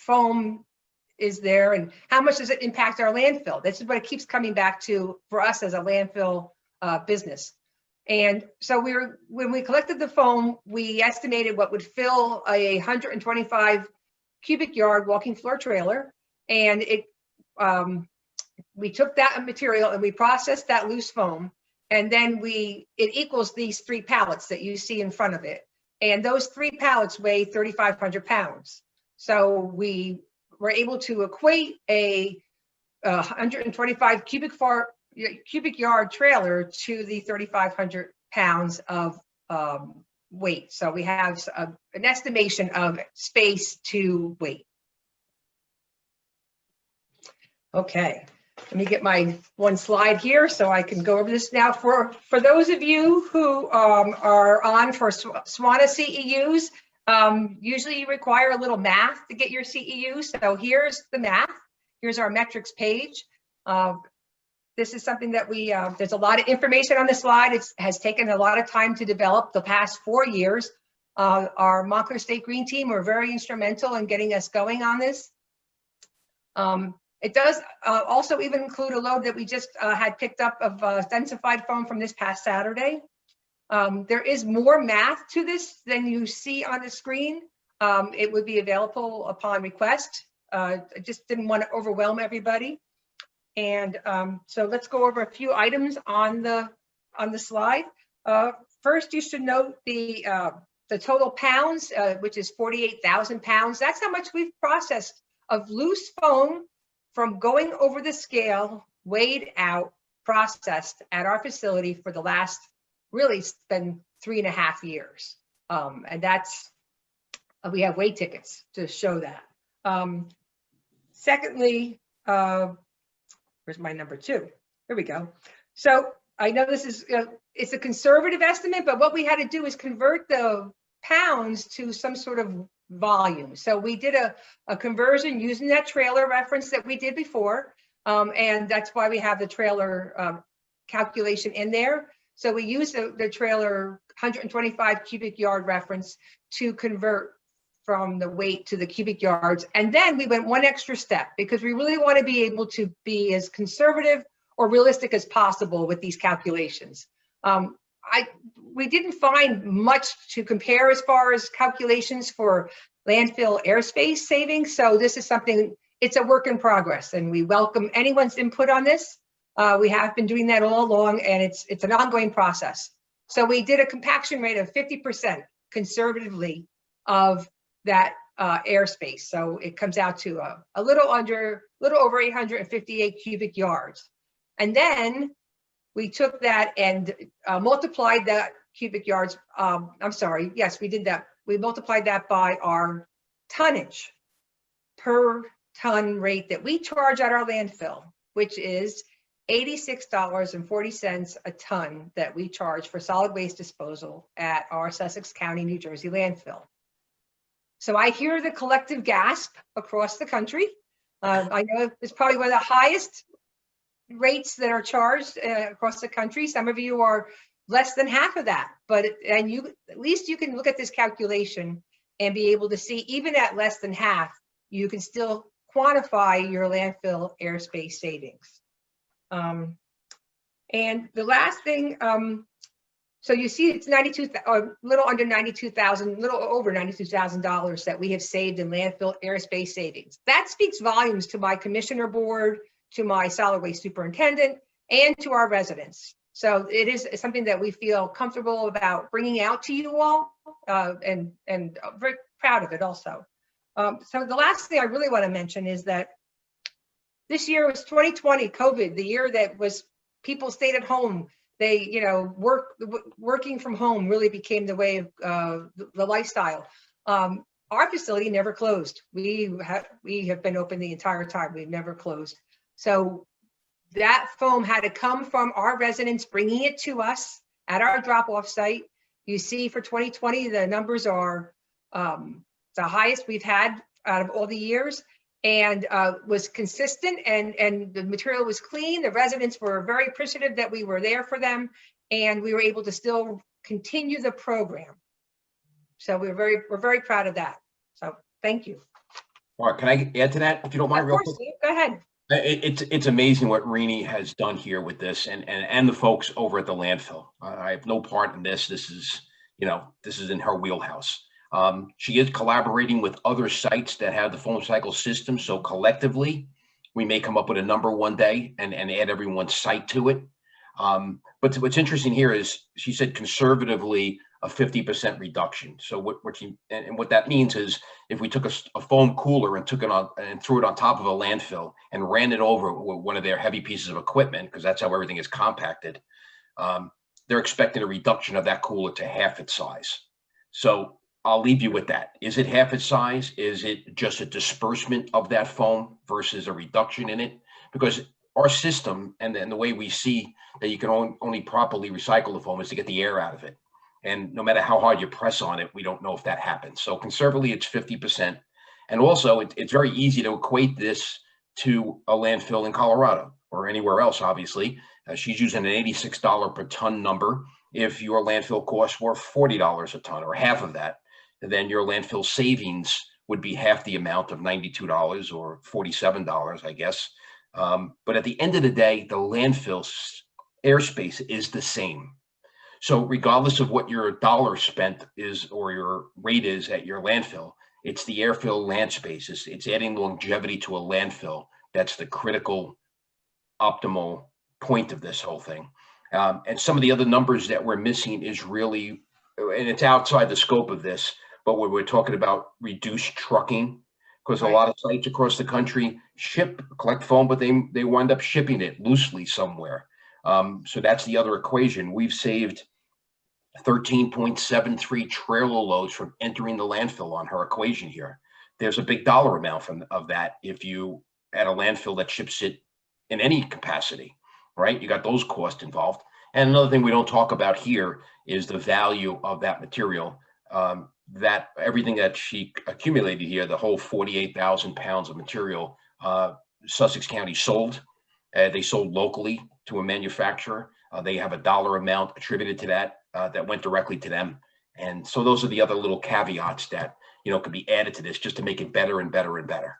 foam is there and how much does it impact our landfill? This is what it keeps coming back to for us as a landfill business. And so when we collected the foam, we estimated what would fill a 125 cubic yard walking floor trailer. And we took that material and we processed that loose foam. And then it equals these 3 pallets that you see in front of it. And those 3 pallets weigh 3,500 pounds. So we were able to equate a 125 cubic yard trailer to the 3,500 pounds of weight. So we have an estimation of space to weight. Okay, let me get my one slide here so I can go over this now. For those of you who are on for SWANA CEUs, usually you require a little math to get your CEU. So here's the math. Here's our metrics page. This is something that there's a lot of information on the slide. It has taken a lot of time to develop the past 4 years. Our Montclair State Green team were very instrumental in getting us going on this. It does also even include a load that we just had picked up of densified foam from this past Saturday. There is more math to this than you see on the screen. It would be available upon request. I just didn't want to overwhelm everybody. And so let's go over a few items on the slide. First, you should note the total pounds, which is 48,000 pounds. That's how much we've processed of loose foam from going over the scale, weighed out, processed at our facility for the last, really it's been 3.5 years. And that's, we have weight tickets to show that. Secondly, where's my number 2? Here we go. So I know this is, it's a conservative estimate, but what we had to do is convert the pounds to some sort of volume. So we did a conversion using that trailer reference that we did before. And that's why we have the trailer calculation in there. So we used the trailer 125 cubic yard reference to convert from the weight to the cubic yards. And then we went one extra step because we really want to be able to be as conservative or realistic as possible with these calculations. We didn't find much to compare as far as calculations for landfill airspace savings. So this is something, it's a work in progress and we welcome anyone's input on this. We have been doing that all along and it's an ongoing process. So we did a compaction rate of 50% conservatively of that airspace. So it comes out to a little over 858 cubic yards. And then we took that and multiplied that cubic yards. I'm sorry, yes, we did that. We multiplied that by our tonnage per ton rate that we charge at our landfill, which is $86.40 a ton that we charge for solid waste disposal at our Sussex County, New Jersey landfill. So I hear the collective gasp across the country. I know it's probably one of the highest rates that are charged across the country. Some of you are less than half of that, but at least you can look at this calculation and be able to see even at less than half, you can still quantify your landfill airspace savings. And the last thing, so you see it's little under $92,000, little over $92,000 that we have saved in landfill airspace savings. That speaks volumes to my commissioner board, to my solid waste superintendent, and to our residents. So it is something that we feel comfortable about bringing out to you all, and very proud of it also. So the last thing I really want to mention is that this year was 2020, COVID, the year that was people stayed at home. They, working from home really became the way of the lifestyle. Our facility never closed. We have been open the entire time. We've never closed. So that foam had to come from our residents, bringing it to us at our drop-off site. You see for 2020, the numbers are the highest we've had out of all the years, and was consistent, and the material was clean. The residents were very appreciative that we were there for them, and we were able to still continue the program. So we're very proud of that. So thank you. Mark, can I add to that, if you don't mind, Of real course, quick? Steve, go ahead. It's amazing what Rini has done here with this, and the folks over at the landfill. I have no part in this. This is, this is in her wheelhouse. She is collaborating with other sites that have the foam cycle system. So collectively, we may come up with a number one day and add everyone's site to it. But what's interesting here is she said conservatively a 50% reduction. So what that means is if we took a foam cooler and took it on and threw it on top of a landfill and ran it over with one of their heavy pieces of equipment, because that's how everything is compacted, they're expecting a reduction of that cooler to half its size. So I'll leave you with that. Is it half its size? Is it just a disbursement of that foam versus a reduction in it? Because our system and the way we see that you can only properly recycle the foam is to get the air out of it. And no matter how hard you press on it, we don't know if that happens. So conservatively, it's 50%. And also, it's very easy to equate this to a landfill in Colorado or anywhere else, obviously. She's using an $86 per ton number. If your landfill costs were $40 a ton or half of that, then your landfill savings would be half the amount of $92 or $47, I guess. But at the end of the day, the landfill airspace is the same. So regardless of what your dollar spent is or your rate is at your landfill, it's the airfill land space. It's adding longevity to a landfill. That's the critical, optimal point of this whole thing. And some of the other numbers that we're missing is really, and it's outside the scope of this, but when we're talking about reduced trucking, because a lot of sites across the country collect foam, but they wind up shipping it loosely somewhere. So that's the other equation. We've saved 13.73 trailer loads from entering the landfill on her equation here. There's a big dollar amount of that if you at a landfill that ships it in any capacity, right? You got those costs involved. And another thing we don't talk about here is the value of that material. That everything that she accumulated here, the whole 48,000 pounds of material, Sussex County sold. They sold locally to a manufacturer. They have a dollar amount attributed to that that went directly to them. And so those are the other little caveats that, could be added to this just to make it better and better and better.